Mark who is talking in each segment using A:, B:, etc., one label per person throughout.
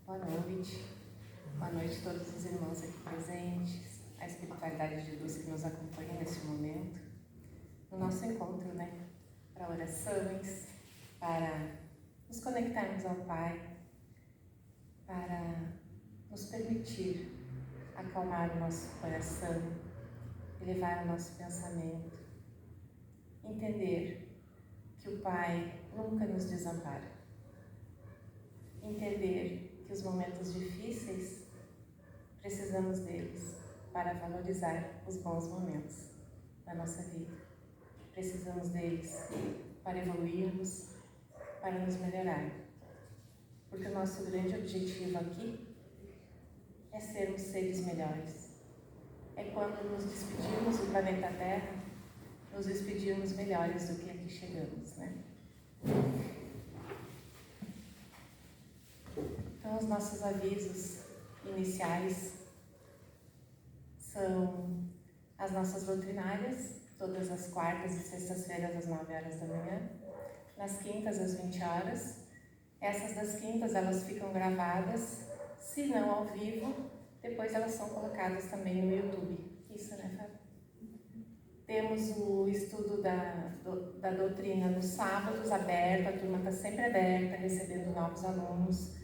A: Boa noite a todos os irmãos aqui presentes, a espiritualidade de luz que nos acompanha neste momento, no nosso encontro, para orações, para nos conectarmos ao Pai, para nos permitir acalmar o nosso coração, elevar o nosso pensamento, entender que o Pai nunca nos desampara, entender que os momentos difíceis precisamos deles para valorizar os bons momentos da nossa vida. Precisamos deles para evoluirmos, para nos melhorar. Porque o nosso grande objetivo aqui é sermos seres melhores. É quando nos despedirmos do planeta Terra, nos despedirmos melhores do que aqui chegamos, Então, os nossos avisos iniciais são as nossas doutrinárias, todas as quartas e sextas-feiras às 9 horas da manhã, nas quintas às 20 horas. Essas das quintas, elas ficam gravadas, se não ao vivo, depois elas são colocadas também no YouTube. Isso, Fábio? Temos o estudo da doutrina nos sábados, aberto, a turma está sempre aberta, recebendo novos alunos,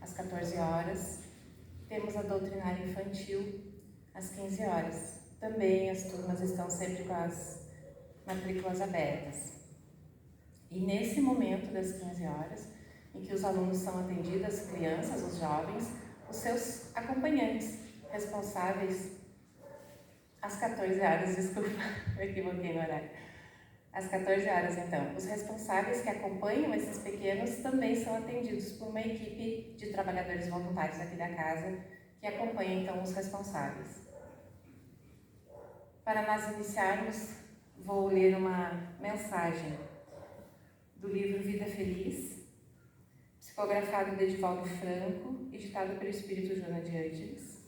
A: às 14 horas. Temos a doutrinária infantil, às 15 horas. Também as turmas estão sempre com as matrículas abertas. E nesse momento das 15 horas, em que os alunos são atendidos, as crianças, os jovens, os seus acompanhantes responsáveis, às 14 horas, desculpa, eu equivoquei no horário. Às 14 horas, então, os responsáveis que acompanham esses pequenos também são atendidos por uma equipe de trabalhadores voluntários aqui da casa, que acompanha, então, os responsáveis. Para nós iniciarmos, vou ler uma mensagem do livro Vida Feliz, psicografado de Edivaldo Franco e ditado pelo Espírito Joana de Ângeles,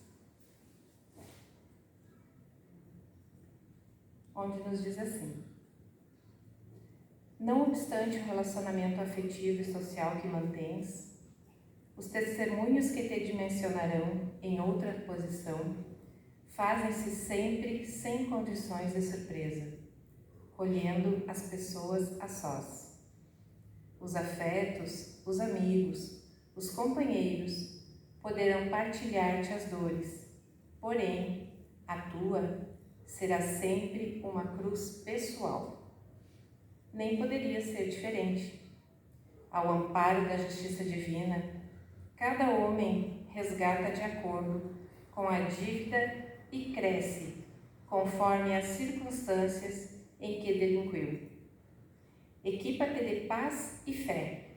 A: onde nos diz assim: não obstante o relacionamento afetivo e social que mantens, os testemunhos que te dimensionarão em outra posição fazem-se sempre sem condições de surpresa, colhendo as pessoas a sós. Os afetos, os amigos, os companheiros poderão partilhar-te as dores, porém, a tua será sempre uma cruz pessoal. Nem poderia ser diferente. Ao amparo da justiça divina, cada homem resgata de acordo com a dívida e cresce conforme as circunstâncias em que delinquiu. Equipa-te de paz e fé,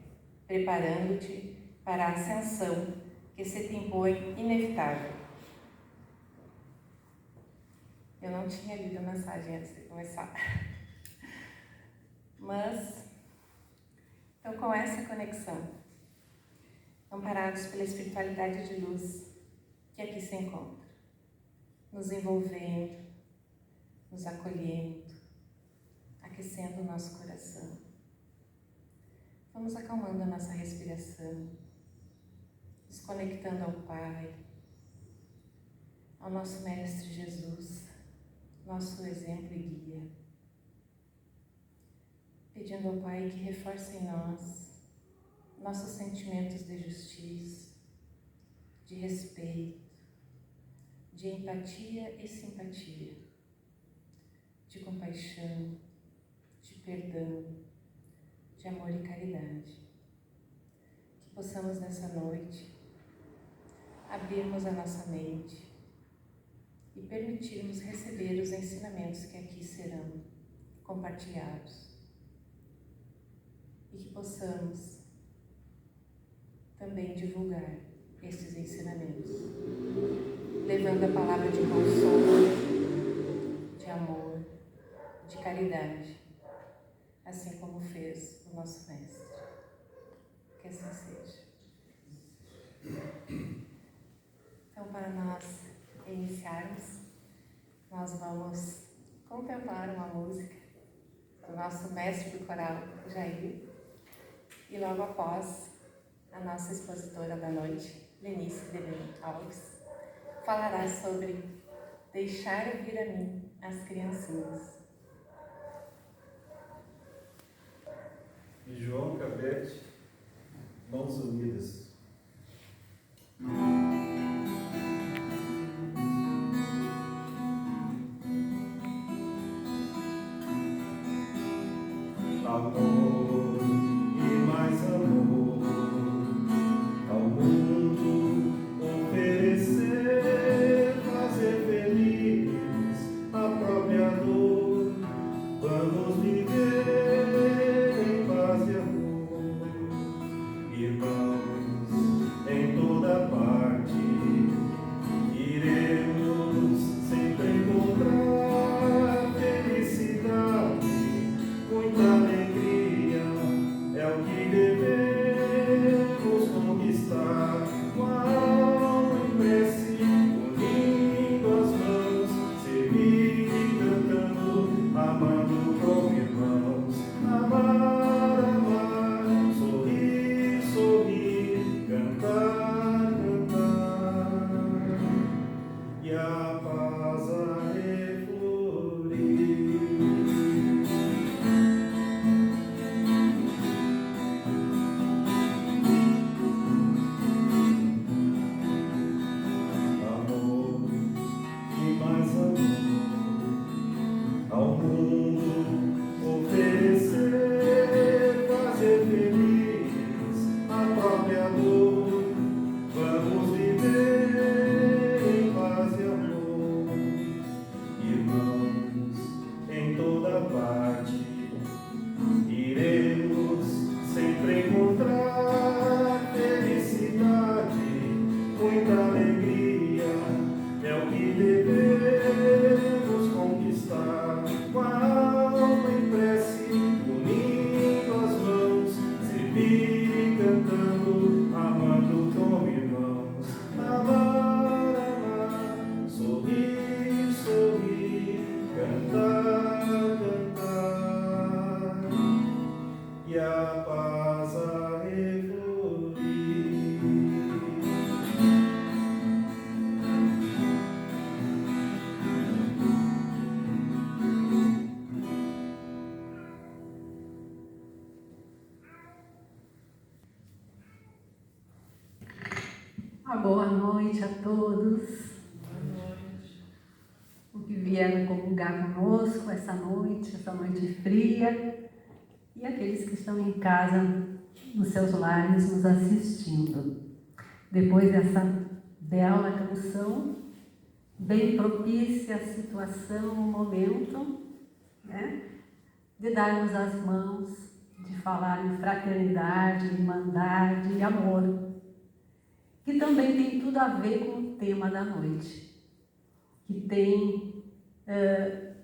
A: preparando-te para a ascensão que se te impõe inevitável. Eu não tinha lido a mensagem antes de começar. Mas, então, com essa conexão, amparados pela espiritualidade de luz que aqui se encontra, nos envolvendo, nos acolhendo, aquecendo o nosso coração, vamos acalmando a nossa respiração, nos conectando ao Pai, ao nosso Mestre Jesus, nosso exemplo e guia, pedindo ao Pai que reforce em nós nossos sentimentos de justiça, de respeito, de empatia e simpatia, de compaixão, de perdão, de amor e caridade. Que possamos nessa noite abrirmos a nossa mente e permitirmos receber os ensinamentos que aqui serão compartilhados. E que possamos também divulgar estes ensinamentos, levando a palavra de consolo, de amor, de caridade, assim como fez o nosso Mestre. Que assim seja. Então, para nós iniciarmos, nós vamos contemplar uma música do nosso mestre do coral, Jair, e logo após a nossa expositora da noite, Lenice Deville Alves, falará sobre deixar vir a mim as criancinhas.
B: E João Cabete, Mãos Unidas. Amor e mais amor ao mundo oferecer, fazer feliz a própria dor. Vamos viver em paz e amor, irmãos, em toda parte. Iremos sempre encontrar felicidade, muita alegria, é o que devemos conquistar. Com a alma em prece, unindo as mãos, servir e cantando, amando como irmãos. Amar, amar, sorrir, sorrir, cantar, cantar, e a paz a reflorir. Amor e mais amor ao mundo oferecer, fazer feliz a própria dor. Vamos viver em paz e amor, irmãos, em toda parte. Iremos sempre encontrar felicidade, muita alegria, é o que devemos conquistar. Com a alma em prece, unindo as mãos, servir e cantando, amando como irmãos. Amar, amar, sorrir, sorrir, cantar, cantar, e a paz a reflorir.
C: Uma boa noite a todos. O que vieram comungar conosco essa noite fria, e aqueles que estão em casa, nos seus lares, nos assistindo. Depois dessa bela canção, bem propícia a situação, o momento, né, de darmos as mãos, de falar em fraternidade, irmandade e amor, que também tem tudo a ver com o tema da noite, que tem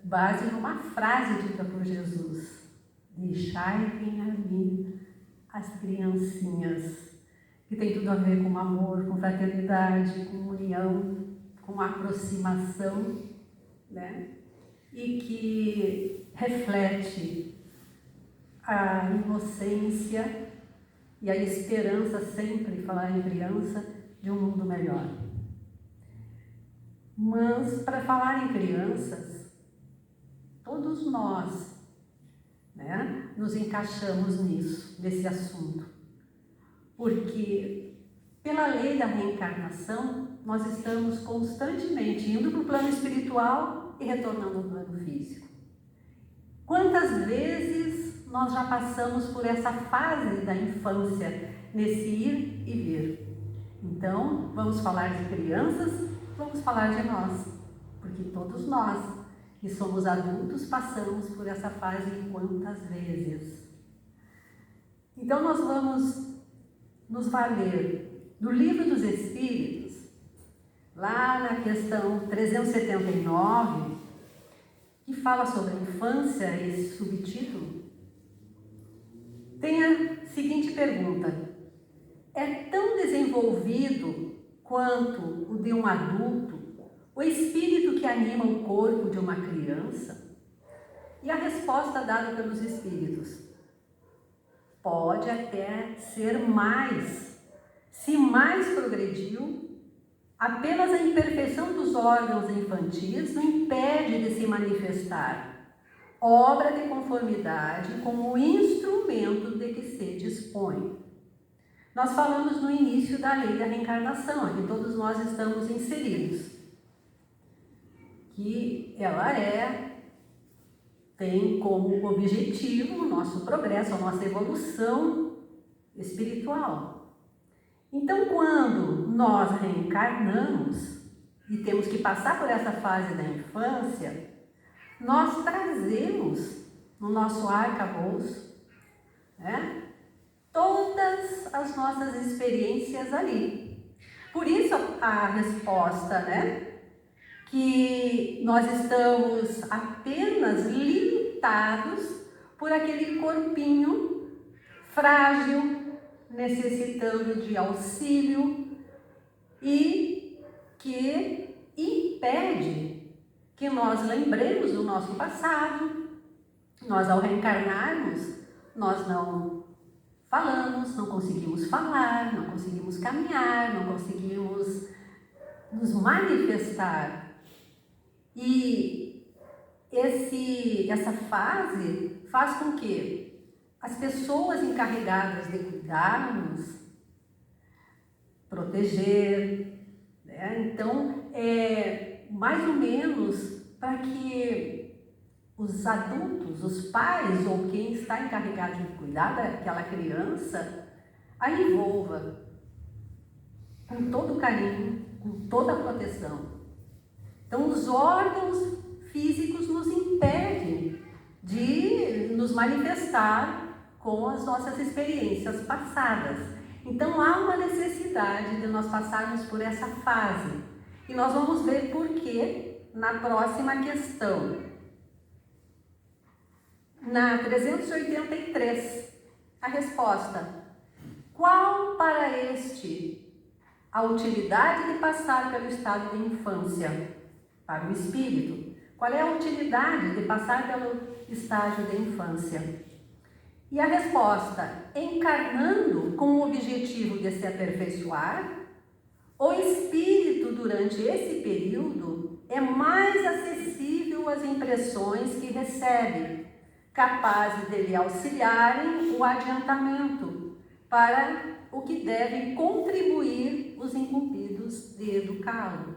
C: base numa frase dita por Jesus: deixai vir a mim as criancinhas, que tem tudo a ver com amor, com fraternidade, com união, com aproximação, né? E que reflete a inocência e a esperança, sempre falar em criança, de um mundo melhor. Mas, para falar em crianças, todos nós, né, nos encaixamos nisso, nesse assunto. Porque, pela lei da reencarnação, nós estamos constantemente indo para o plano espiritual e retornando ao plano físico. Quantas vezes nós já passamos por essa fase da infância, nesse ir e vir? Então, vamos falar de crianças, vamos falar de nós, porque todos nós, que somos adultos, passamos por essa fase quantas vezes. Então, nós vamos nos valer do Livro dos Espíritos, lá na questão 379, que fala sobre a infância, esse subtítulo. Tem a seguinte pergunta: é tão desenvolvido quanto o de um adulto o espírito que anima o corpo de uma criança? E a resposta dada pelos espíritos: pode até ser mais se mais progrediu, apenas a imperfeição dos órgãos infantis não impede de se manifestar obra de conformidade como instrumento de que se dispõe. Nós falamos no início da lei da reencarnação, em que todos nós estamos inseridos, que ela tem como objetivo o nosso progresso, a nossa evolução espiritual. Então, quando nós reencarnamos e temos que passar por essa fase da infância, nós trazemos no nosso arcabouço, né, todas as nossas experiências ali. Por isso a resposta, né, que nós estamos apenas limitados por aquele corpinho frágil, necessitando de auxílio e que impede que nós lembremos do nosso passado. Nós, ao reencarnarmos, nós não falamos, não conseguimos falar, não conseguimos caminhar, não conseguimos nos manifestar. E essa fase faz com que as pessoas encarregadas de cuidar-nos, proteger, né? Então, mais ou menos para que os adultos, os pais ou quem está encarregado de cuidar daquela criança, a envolva com todo carinho, com toda a proteção. Então, os órgãos físicos nos impedem de nos manifestar com as nossas experiências passadas. Então, há uma necessidade de nós passarmos por essa fase. E nós vamos ver por quê na próxima questão. Na 383, a resposta: qual para este a utilidade de passar pelo estado de infância? Para o espírito, qual é a utilidade de passar pelo estágio de infância? E a resposta: encarnando com o objetivo de se aperfeiçoar, o espírito durante esse período é mais acessível às impressões que recebe, capazes de lhe auxiliarem o adiantamento para o que devem contribuir os incumbidos de educá-lo.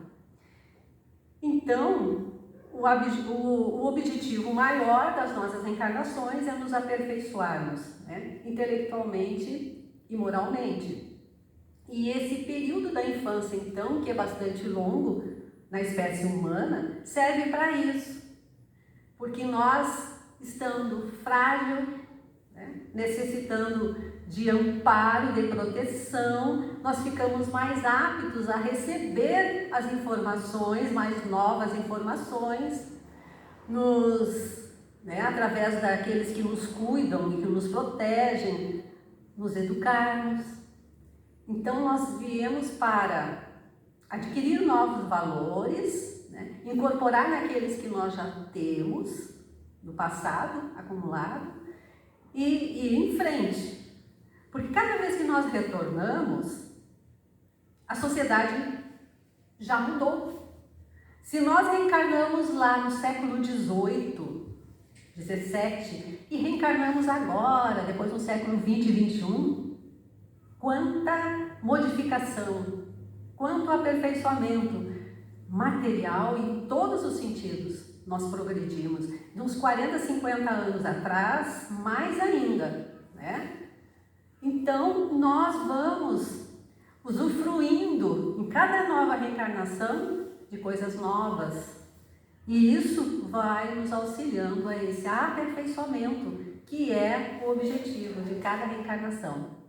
C: Então, o objetivo maior das nossas reencarnações é nos aperfeiçoarmos, né, intelectualmente e moralmente. E esse período da infância, então, que é bastante longo na espécie humana, serve para isso. Porque nós, estando frágil, né, necessitando de amparo, de proteção, nós ficamos mais aptos a receber as informações, mais novas informações, através daqueles que nos cuidam e que nos protegem, nos educarmos. Então, nós viemos para adquirir novos valores, né, incorporar naqueles que nós já temos, do passado acumulado, e ir em frente. Porque cada vez que nós retornamos, a sociedade já mudou. Se nós reencarnamos lá no século XVIII, XVII, e reencarnamos agora, depois no século XX e XXI, quanta modificação, quanto aperfeiçoamento material em todos os sentidos nós progredimos. De uns 40, 50 anos atrás, mais ainda, né? Então, nós vamos usufruindo em cada nova reencarnação de coisas novas. E isso vai nos auxiliando a esse aperfeiçoamento, que é o objetivo de cada reencarnação.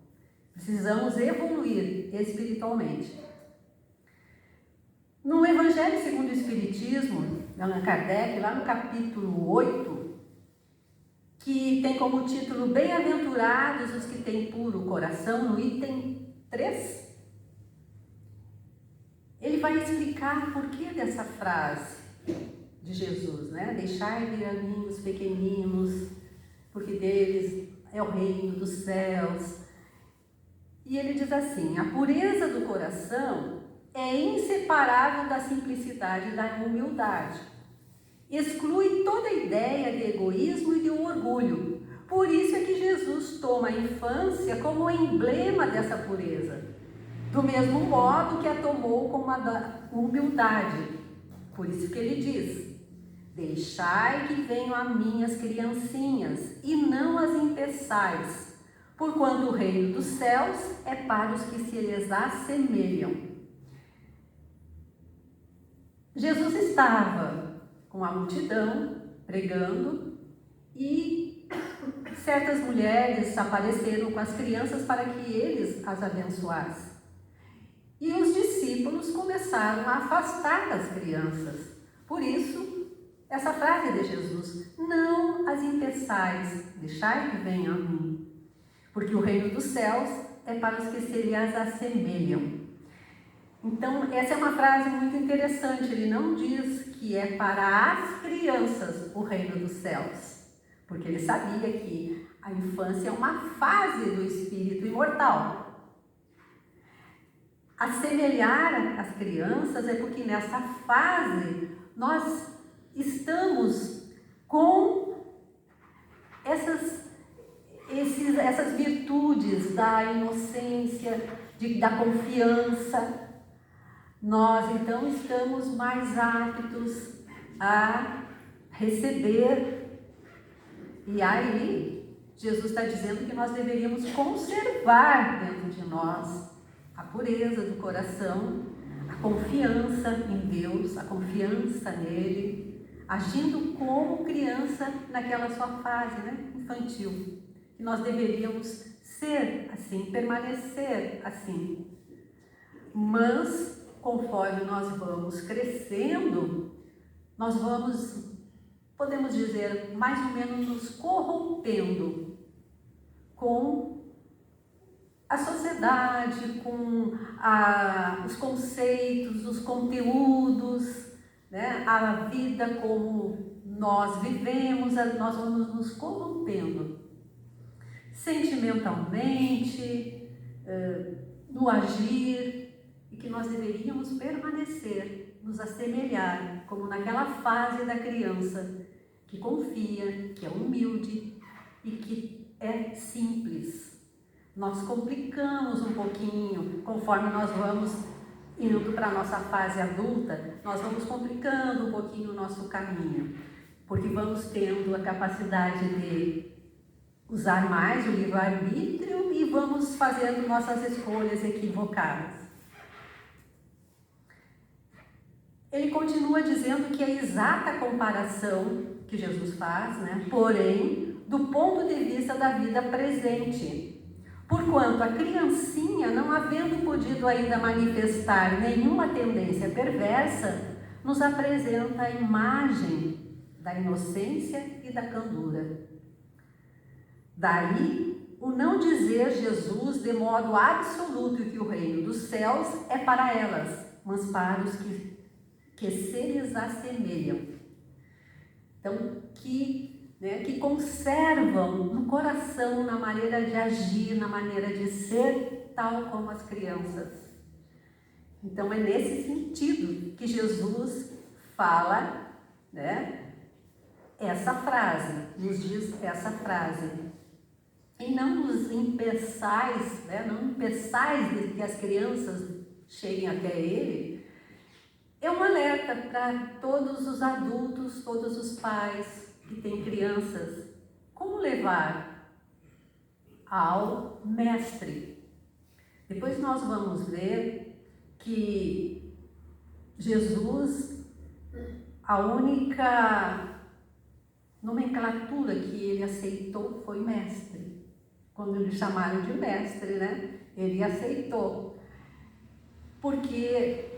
C: Precisamos evoluir espiritualmente. No Evangelho segundo o Espiritismo, de Allan Kardec, lá no capítulo 8, que tem como título Bem-aventurados os que têm puro coração, no item 3, ele vai explicar o porquê dessa frase de Jesus, né? Deixai vir a mim os pequeninos, porque deles é o reino dos céus. E ele diz assim: a pureza do coração é inseparável da simplicidade e da humildade. Exclui toda ideia de egoísmo e de orgulho. Por isso é que Jesus toma a infância como emblema dessa pureza, do mesmo modo que a tomou como a da humildade. Por isso que ele diz: deixai que venham a mim as criancinhas, e não as impeçais, porquanto o reino dos céus é para os que se lhes assemelham. Jesus estava com a multidão pregando e certas mulheres apareceram com as crianças para que eles as abençoassem. E os discípulos começaram a afastar as crianças. Por isso, essa frase de Jesus: não as impeçais, deixai que venham a mim, porque o reino dos céus é para os que se lhes assemelham. Então, essa é uma frase muito interessante. Ele não diz que é para as crianças o reino dos céus, porque ele sabia que a infância é uma fase do espírito imortal. Assemelhar as crianças é porque nessa fase nós estamos com essas virtudes da inocência, da confiança. Nós então estamos mais aptos a receber. E aí, Jesus está dizendo que nós deveríamos conservar dentro de nós a pureza do coração, a confiança em Deus, a confiança nele, agindo como criança naquela sua fase, infantil. Que nós deveríamos ser assim, permanecer assim. Mas, conforme nós vamos crescendo, nós vamos, podemos dizer, mais ou menos nos corrompendo com a sociedade, com os conceitos, os conteúdos, a vida como nós vivemos, nós vamos nos corrompendo sentimentalmente, no agir, e que nós deveríamos permanecer, nos assemelhar, como naquela fase da criança que confia, que é humilde e que é simples. Nós complicamos um pouquinho, conforme nós vamos indo para a nossa fase adulta, nós vamos complicando um pouquinho o nosso caminho, porque vamos tendo a capacidade de usar mais o livre-arbítrio e vamos fazendo nossas escolhas equivocadas. Ele continua dizendo que a exata comparação que Jesus faz, porém, do ponto de vista da vida presente. Porquanto a criancinha, não havendo podido ainda manifestar nenhuma tendência perversa, nos apresenta a imagem da inocência e da candura. Daí, o não dizer Jesus de modo absoluto que o reino dos céus é para elas, mas para os que se lhes assemelham. Então, que conservam no coração, na maneira de agir, na maneira de ser, tal como as crianças. Então, é nesse sentido que Jesus fala, essa frase, nos diz essa frase. E não nos impeçais, não impeçais de que as crianças cheguem até Ele. É um alerta para todos os adultos, todos os pais que têm crianças. Como levar ao mestre? Depois nós vamos ver que Jesus, a única nomenclatura que ele aceitou foi mestre. Quando lhe chamaram de mestre, ele aceitou. Porque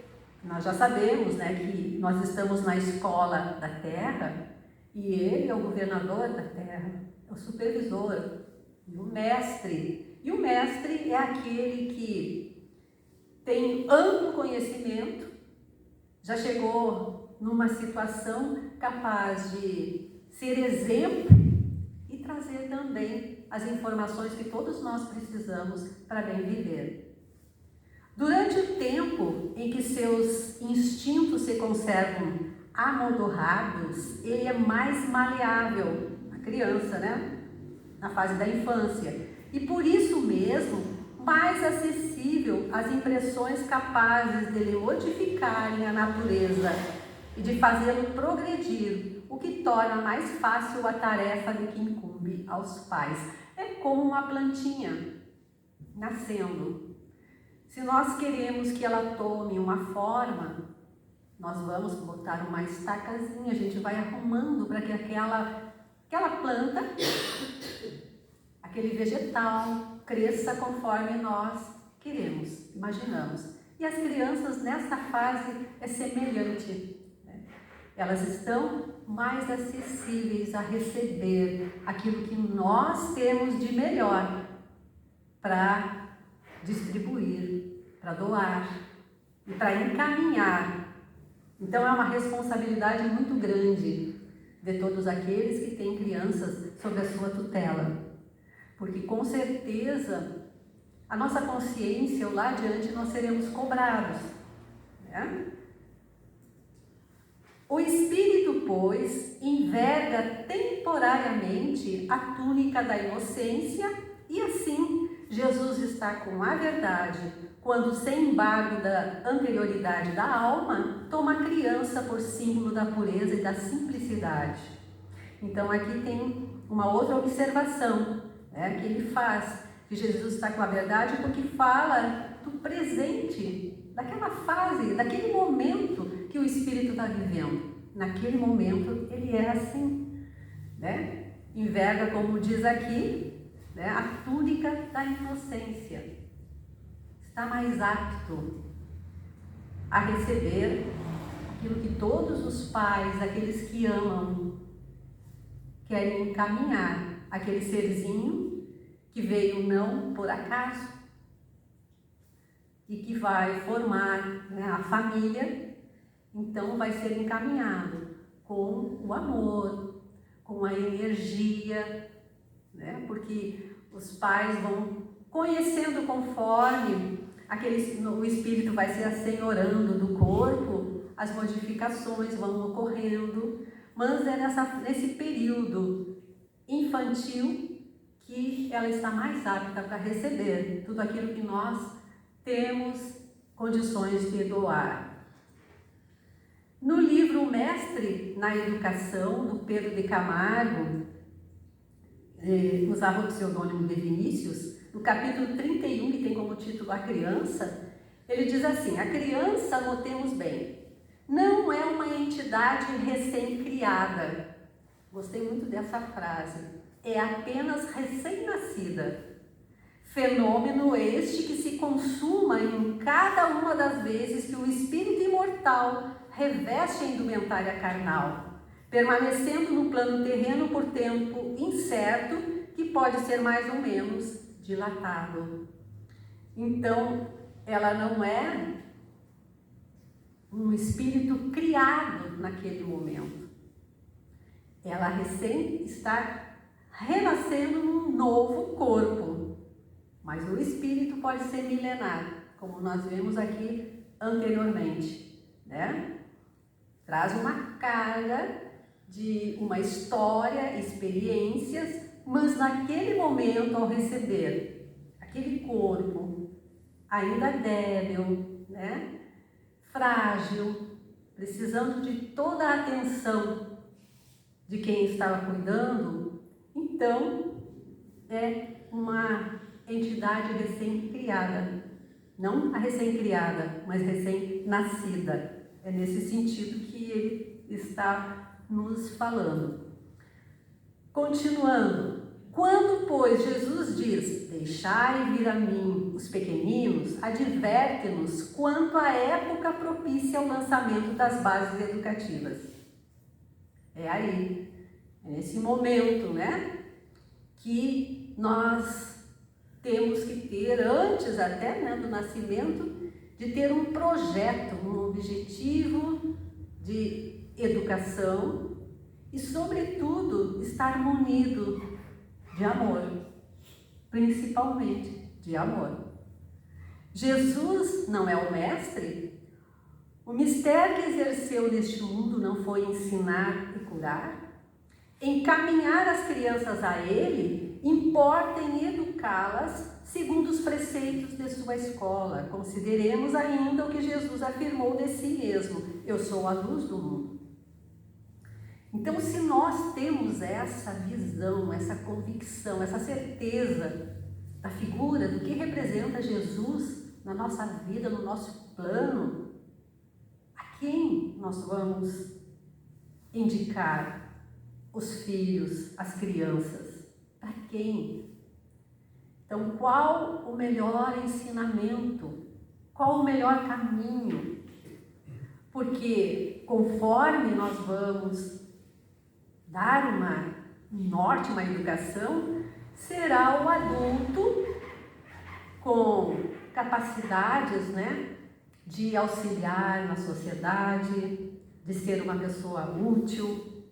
C: nós já sabemos, que nós estamos na escola da terra e ele é o governador da terra, é o supervisor, e o mestre. E o mestre é aquele que tem amplo conhecimento, já chegou numa situação capaz de ser exemplo e trazer também as informações que todos nós precisamos para bem viver. Durante o tempo em que seus instintos se conservam amodorrados, ele é mais maleável, a criança, né? Na fase da infância. E por isso mesmo, mais acessível às impressões capazes de lhe modificarem a natureza e de fazê-lo progredir, o que torna mais fácil a tarefa de que incumbe aos pais. É como uma plantinha nascendo. Se nós queremos que ela tome uma forma, nós vamos botar uma estacazinha, a gente vai arrumando para que aquela planta, aquele vegetal, cresça conforme nós queremos, imaginamos. E as crianças nessa fase é semelhante, né? Elas estão mais acessíveis a receber aquilo que nós temos de melhor para distribuir, para doar e para encaminhar. Então é uma responsabilidade muito grande de todos aqueles que têm crianças sob a sua tutela. Porque com certeza a nossa consciência, lá adiante, nós seremos cobrados, né? O Espírito, pois, enverga temporariamente a túnica da inocência e assim Jesus está com a verdade, quando, sem embargo da anterioridade da alma, toma a criança por símbolo da pureza e da simplicidade. Então aqui tem uma outra observação, né, que ele faz, que Jesus está com a verdade porque fala do presente, daquela fase, daquele momento que o Espírito está vivendo. Naquele momento ele é assim, né? Enverga, como diz aqui, né, a túnica da inocência. Está mais apto a receber aquilo que todos os pais, aqueles que amam, querem encaminhar, aquele serzinho que veio não por acaso e que vai formar, né, a família. Então vai ser encaminhado com o amor, com a energia, né? Porque os pais vão conhecendo conforme o espírito vai se assenhorando do corpo, as modificações vão ocorrendo, mas é nesse período infantil que ela está mais apta para receber tudo aquilo que nós temos condições de doar. No livro Mestre na Educação, do Pedro de Camargo, usava o pseudônimo de Vinícius, no capítulo 31, que tem como título A Criança, ele diz assim: a criança, notemos bem, não é uma entidade recém-criada. Gostei muito dessa frase. É apenas recém-nascida. Fenômeno este que se consuma em cada uma das vezes que o espírito imortal reveste a indumentária carnal, permanecendo no plano terreno por tempo incerto, que pode ser mais ou menos dilatado. Então, ela não é um espírito criado naquele momento. Ela recém está renascendo num novo corpo, mas o espírito pode ser milenar, como nós vemos aqui anteriormente, né? Traz uma carga de uma história, experiências, mas naquele momento, ao receber aquele corpo ainda débil, né? Frágil, precisando de toda a atenção de quem estava cuidando, então é uma entidade recém-criada. Não a recém-criada, mas recém-nascida. É nesse sentido que ele está nos falando. Continuando, quando, pois, Jesus diz: deixai vir a mim os pequeninos, adverte-nos quanto à época propícia ao lançamento das bases educativas. É aí, é nesse momento, né, que nós temos que ter, antes até, né, do nascimento, de ter um projeto, um objetivo de educação e, sobretudo, estar munido de amor. principalmente de amor. Jesus não é o mestre? O mistério que exerceu neste mundo não foi ensinar e curar? Encaminhar as crianças a Ele importa em educá-las segundo os preceitos de sua escola. Consideremos ainda o que Jesus afirmou de si mesmo: eu sou a luz do mundo. Então, se nós temos essa visão, essa convicção, essa certeza da figura, do que representa Jesus na nossa vida, no nosso plano, a quem nós vamos indicar os filhos, as crianças? Para quem? Então, qual o melhor ensinamento? Qual o melhor caminho? Porque conforme nós vamos dar um norte, uma educação, será o adulto com capacidades, de auxiliar na sociedade, de ser uma pessoa útil,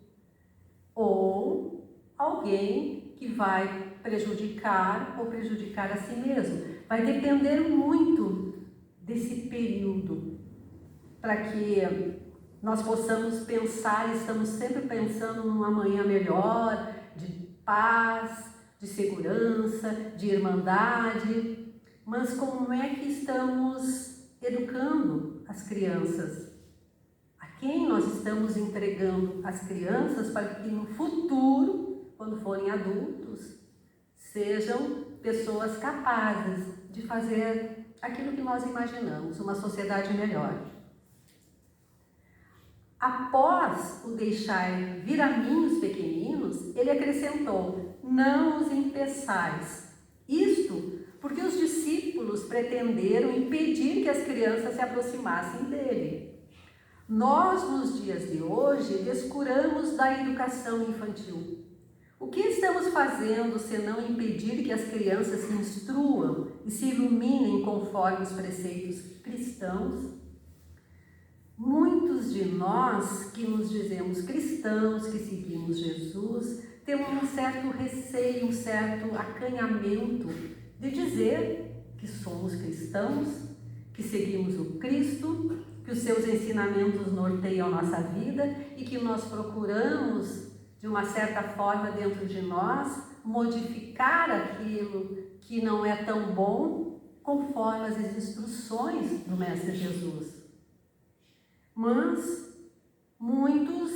C: ou alguém que vai prejudicar ou prejudicar a si mesmo. Vai depender muito desse período para que nós possamos pensar, estamos sempre pensando num amanhã melhor, de paz, de segurança, de irmandade, mas como é que estamos educando as crianças? A quem nós estamos entregando as crianças para que no futuro, quando forem adultos, sejam pessoas capazes de fazer aquilo que nós imaginamos, uma sociedade melhor. Após o deixar viraminhos pequeninos, ele acrescentou: não os impeçais. Isto porque os discípulos pretenderam impedir que as crianças se aproximassem dele. Nós, nos dias de hoje, descuramos da educação infantil. O que estamos fazendo senão impedir que as crianças se instruam e se iluminem conforme os preceitos cristãos? Muitos de nós que nos dizemos cristãos, que seguimos Jesus, temos um certo receio, um certo acanhamento de dizer que somos cristãos, que seguimos o Cristo, que os seus ensinamentos norteiam a nossa vida e que nós procuramos, de uma certa forma, dentro de nós, modificar aquilo que não é tão bom conforme as instruções do Mestre Jesus. Mas muitos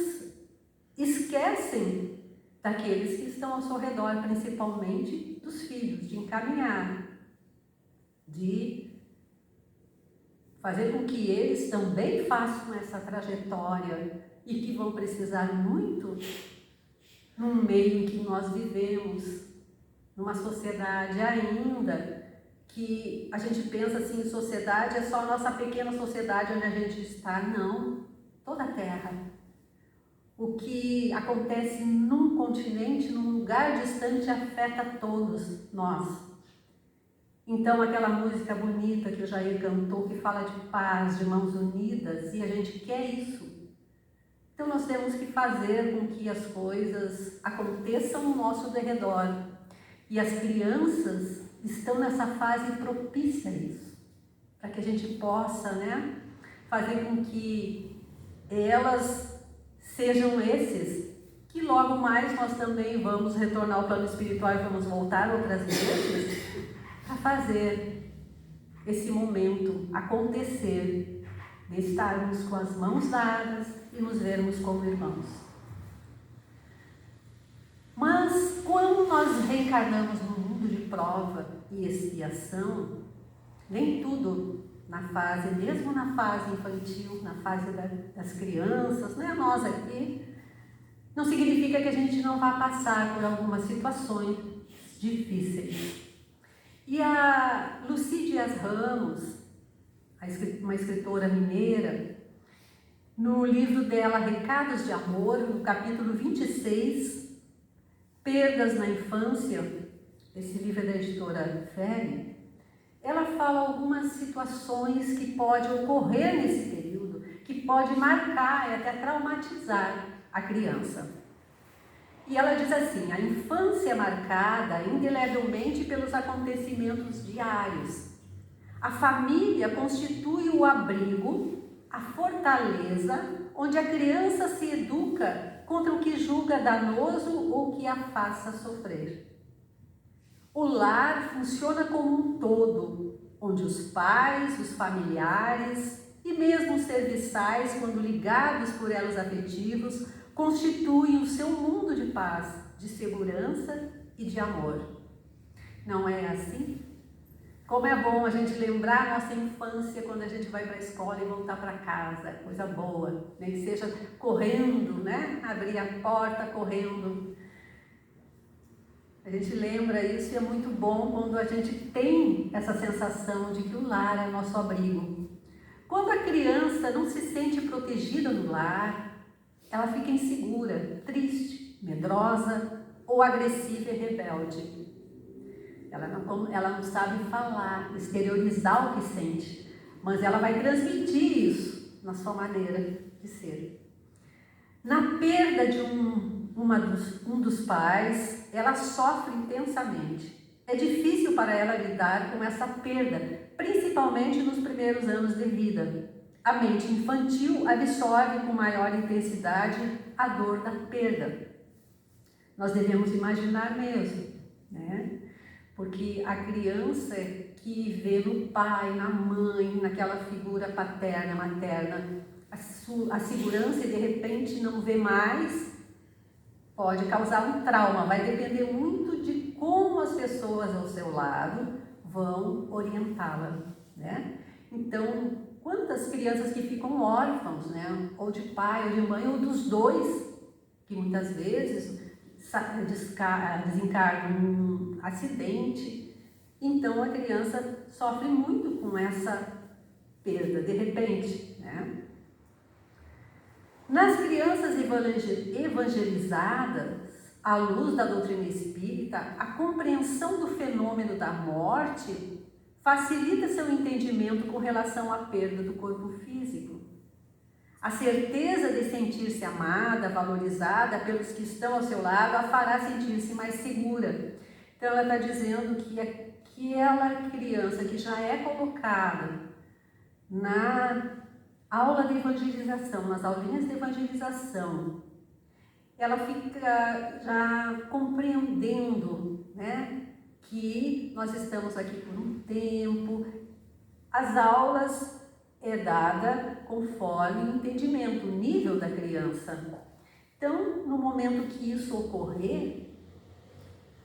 C: esquecem daqueles que estão ao seu redor, principalmente dos filhos, de encaminhar, de fazer com que eles também façam essa trajetória e que vão precisar muito no meio em que nós vivemos, numa sociedade ainda que a gente pensa assim, sociedade é só a nossa pequena sociedade onde a gente está. Não, toda a Terra. O que acontece num continente, num lugar distante, afeta todos nós. Então, aquela música bonita que o Jair cantou, que fala de paz, de mãos unidas, e a gente quer isso. Então, nós temos que fazer com que as coisas aconteçam no nosso derredor. E as crianças estão nessa fase propícia a isso, para que a gente possa, fazer com que elas sejam esses, que logo mais nós também vamos retornar ao plano espiritual e vamos voltar outras vezes para fazer esse momento acontecer, de estarmos com as mãos dadas e nos vermos como irmãos. Mas quando nós reencarnamos no mundo de prova e expiação, nem tudo mesmo na fase infantil, na fase das crianças, nós aqui, não significa que a gente não vá passar por algumas situações difíceis. E a Lucy Dias Ramos, uma escritora mineira, no livro dela Recados de Amor, no capítulo 26, Perdas na Infância, esse livro é da editora Fere, ela fala algumas situações que podem ocorrer nesse período, que pode marcar e até traumatizar a criança. E ela diz assim: a infância é marcada indelevelmente pelos acontecimentos diários. A família constitui o abrigo, a fortaleza, onde a criança se educa contra o que julga danoso ou que a faça sofrer. O lar funciona como um todo, onde os pais, os familiares e mesmo os serviçais, quando ligados por elos afetivos, constituem o seu mundo de paz, de segurança e de amor. Não é assim? Como é bom a gente lembrar a nossa infância quando a gente vai para a escola e voltar para casa, coisa boa, nem que seja correndo, né? Abrir a porta correndo. A gente lembra isso e é muito bom quando a gente tem essa sensação de que o lar é nosso abrigo. Quando a criança não se sente protegida no lar, ela fica insegura, triste, medrosa ou agressiva e rebelde. Ela não sabe falar, exteriorizar o que sente, mas ela vai transmitir isso na sua maneira de ser. Na perda de um dos pais, ela sofre intensamente. É difícil para ela lidar com essa perda, principalmente nos primeiros anos de vida. A mente infantil absorve com maior intensidade a dor da perda. Nós devemos imaginar mesmo, né? Porque a criança que vê no pai, na mãe, naquela figura paterna, materna, a segurança e de repente não vê mais, pode causar um trauma. Vai depender muito de como as pessoas ao seu lado vão orientá-la, né? Então, quantas crianças que ficam órfãos, né? Ou de pai, ou de mãe, ou dos dois, que muitas vezes desencarnam num acidente. Então, a criança sofre muito com essa perda, de repente, né? Nas crianças evangelizadas, à luz da doutrina espírita, a compreensão do fenômeno da morte facilita seu entendimento com relação à perda do corpo físico. A certeza de sentir-se amada, valorizada pelos que estão ao seu lado, a fará sentir-se mais segura. Então, ela está dizendo que aquela criança que já é colocada na aula de evangelização, nas aulinhas de evangelização, ela fica já compreendendo, né, que nós estamos aqui por um tempo. As aulas é dada conforme o entendimento, o nível da criança. Então, no momento que isso ocorrer,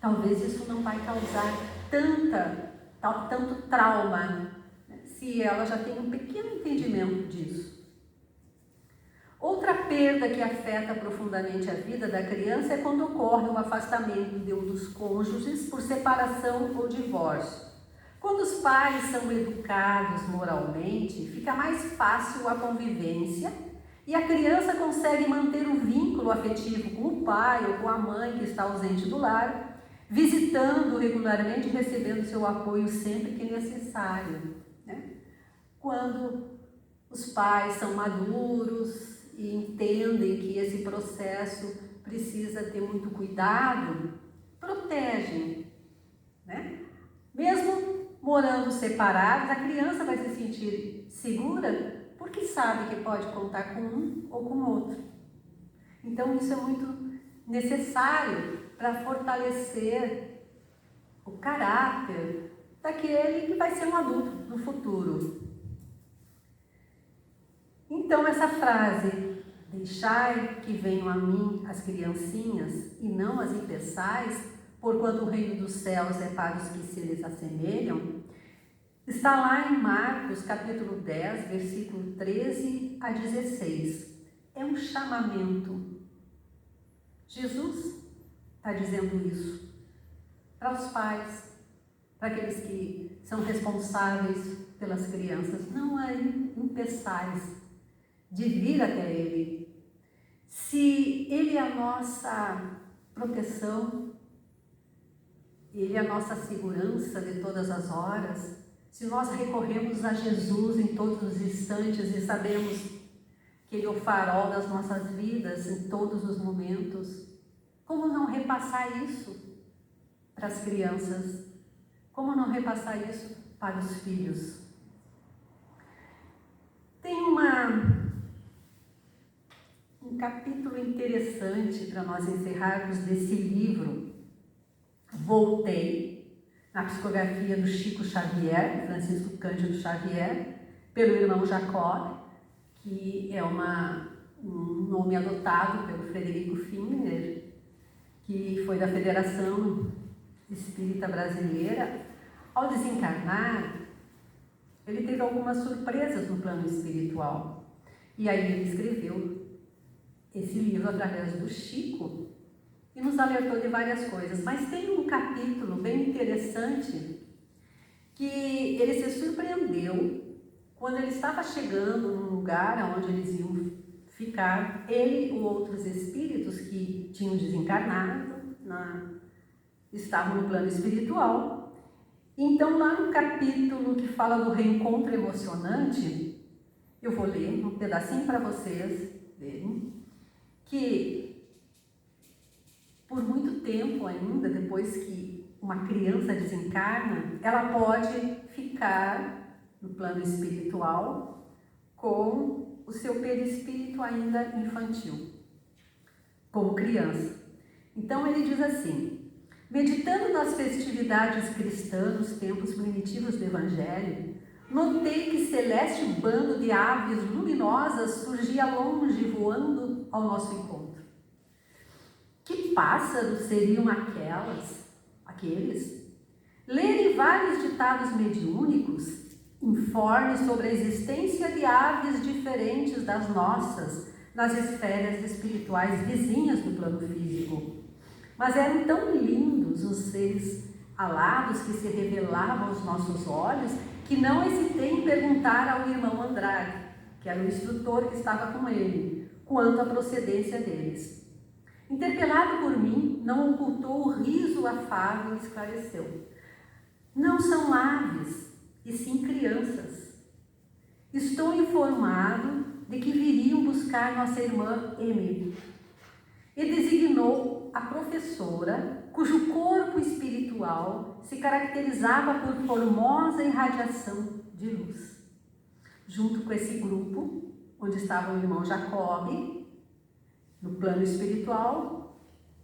C: talvez isso não vai causar tanto trauma, né, se ela já tem um pequeno entendimento disso. Outra perda que afeta profundamente a vida da criança é quando ocorre o afastamento de um dos cônjuges por separação ou divórcio. Quando os pais são educados moralmente, fica mais fácil a convivência e a criança consegue manter o vínculo afetivo com o pai ou com a mãe que está ausente do lar, visitando regularmente e recebendo seu apoio sempre que necessário, né? Quando os pais são maduros e entendem que esse processo precisa ter muito cuidado, protegem, né? Mesmo morando separados, a criança vai se sentir segura porque sabe que pode contar com um ou com outro. Então, isso é muito necessário para fortalecer o caráter daquele que vai ser um adulto no futuro. Então, essa frase, deixai que venham a mim as criancinhas e não as impeçais, porquanto o reino dos céus é para os que se lhes assemelham, está lá em Marcos, capítulo 10, versículo 13 a 16. É um chamamento. Jesus está dizendo isso para os pais, para aqueles que são responsáveis pelas crianças. Não é impeçais de vir até Ele. Se Ele é a nossa proteção, Ele é a nossa segurança de todas as horas, se nós recorremos a Jesus em todos os instantes e sabemos que Ele é o farol das nossas vidas em todos os momentos, como não repassar isso para as crianças? Como não repassar isso para os filhos? Tem um capítulo interessante para nós encerrarmos desse livro, Voltei, na psicografia do Chico Xavier, Francisco Cândido Xavier, pelo irmão Jacó, que é um nome adotado pelo Frederico Findler, que foi da Federação Espírita Brasileira. Ao desencarnar, ele teve algumas surpresas no plano espiritual. E aí ele escreveu esse livro através do Chico e nos alertou de várias coisas. Mas tem um capítulo bem interessante que ele se surpreendeu quando ele estava chegando num lugar onde eles iam ficar, ele e outros espíritos que tinham desencarnado, estavam no plano espiritual. Então, lá no capítulo que fala do reencontro emocionante, eu vou ler um pedacinho para vocês verem, que por muito tempo ainda, depois que uma criança desencarna, ela pode ficar no plano espiritual com o seu perispírito ainda infantil, como criança. Então ele diz assim: meditando nas festividades cristãs nos tempos primitivos do Evangelho, notei que celeste bando de aves luminosas surgia longe voando ao nosso encontro. Que pássaros seriam aqueles? Lerem vários ditados mediúnicos, informes sobre a existência de aves diferentes das nossas nas esferas espirituais vizinhas do plano físico. Mas eram tão lindos os seres alados que se revelavam aos nossos olhos que não hesitei em perguntar ao irmão Andrade, que era o instrutor que estava com ele, quanto à procedência deles. Interpelado por mim, não ocultou o riso afável e esclareceu: não são aves, e sim crianças. Estou informado de que viriam buscar nossa irmã Emily. E designou a professora, cujo corpo espiritual se caracterizava por formosa irradiação de luz. Junto com esse grupo, onde estava o irmão Jacob, no plano espiritual,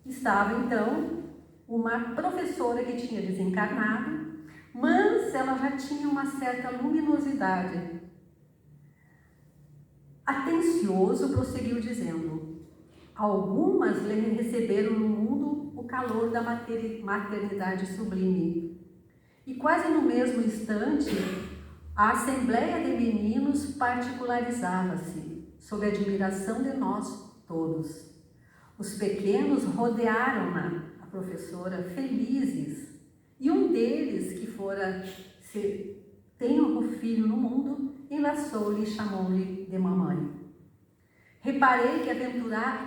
C: estava então uma professora que tinha desencarnado, mas ela já tinha uma certa luminosidade. Atencioso, prosseguiu dizendo: algumas receberam no mundo o calor da maternidade sublime. E quase no mesmo instante, a assembleia de meninos particularizava-se, sob a admiração de nós todos. Os pequenos rodearam-na, a professora, felizes, e um deles, que fora tenro filho no mundo, enlaçou-lhe e chamou-lhe de mamãe. Reparei que a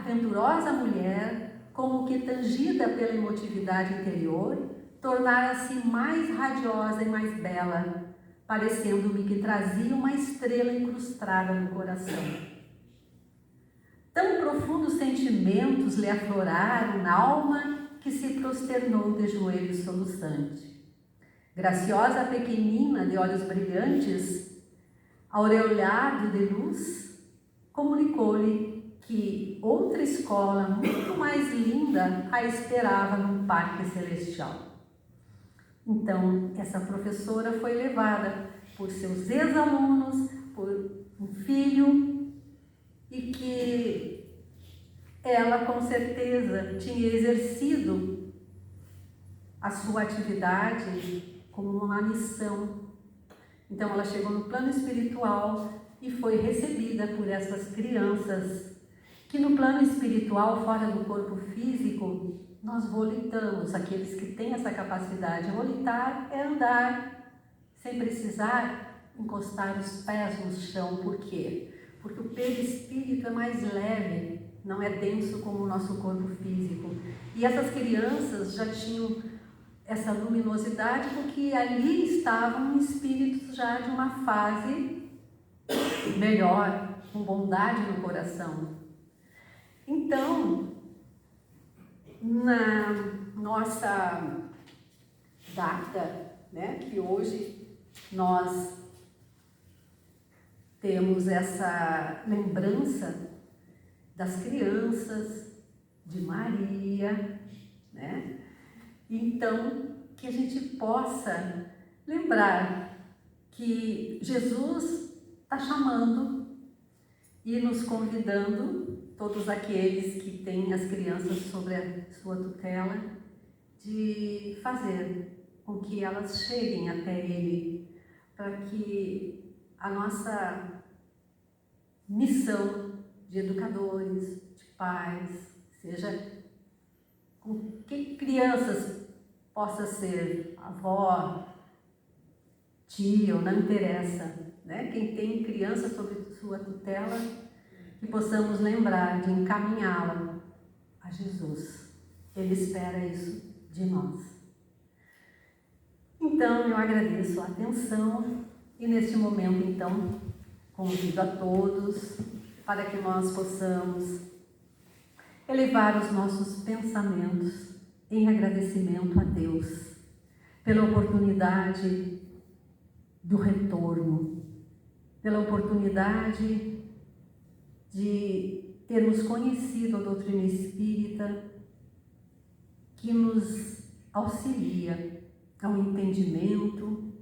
C: venturosa mulher, como que tangida pela emotividade interior, tornara-se mais radiosa e mais bela, parecendo-me que trazia uma estrela incrustada no coração. Tão profundos sentimentos lhe afloraram na alma que se prosternou de joelhos soluçante. Graciosa pequenina de olhos brilhantes, aureolado de luz, comunicou-lhe que outra escola muito mais linda a esperava num parque celestial. Então, essa professora foi levada por seus ex-alunos, por um filho, e que ela com certeza tinha exercido a sua atividade como uma missão. Então ela chegou no plano espiritual e foi recebida por essas crianças, que no plano espiritual, fora do corpo físico, nós volitamos. Aqueles que têm essa capacidade. Volitar é andar sem precisar encostar os pés no chão. Por quê? Porque o perispírito é mais leve, não é denso como o nosso corpo físico. E essas crianças já tinham essa luminosidade porque ali estavam espíritos já de uma fase melhor, com bondade no coração. Então, na nossa data, né, que hoje nós temos essa lembrança das crianças, de Maria, né? Então, que a gente possa lembrar que Jesus está chamando e nos convidando, todos aqueles que têm as crianças sobre a sua tutela, de fazer com que elas cheguem até Ele, para que a nossa missão de educadores, de pais, seja com que crianças possa ser avó, tio, não interessa, né? Quem tem criança sob sua tutela, que possamos lembrar de encaminhá-la a Jesus. Ele espera isso de nós. Então, eu agradeço a atenção e neste momento, então, convido a todos para que nós possamos elevar os nossos pensamentos em agradecimento a Deus pela oportunidade do retorno, pela oportunidade de termos conhecido a doutrina espírita, que nos auxilia ao entendimento,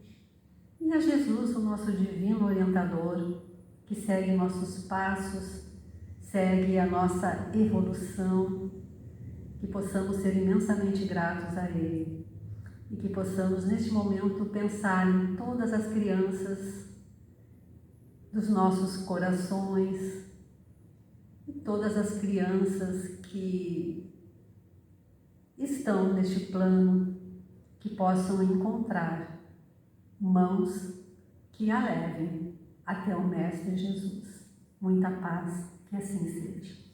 C: e a Jesus, o nosso divino orientador, que segue nossos passos, segue a nossa evolução, que possamos ser imensamente gratos a Ele e que possamos neste momento pensar em todas as crianças dos nossos corações e todas as crianças que estão neste plano, que possam encontrar mãos que a levem até o Mestre Jesus. Muita paz, que assim seja.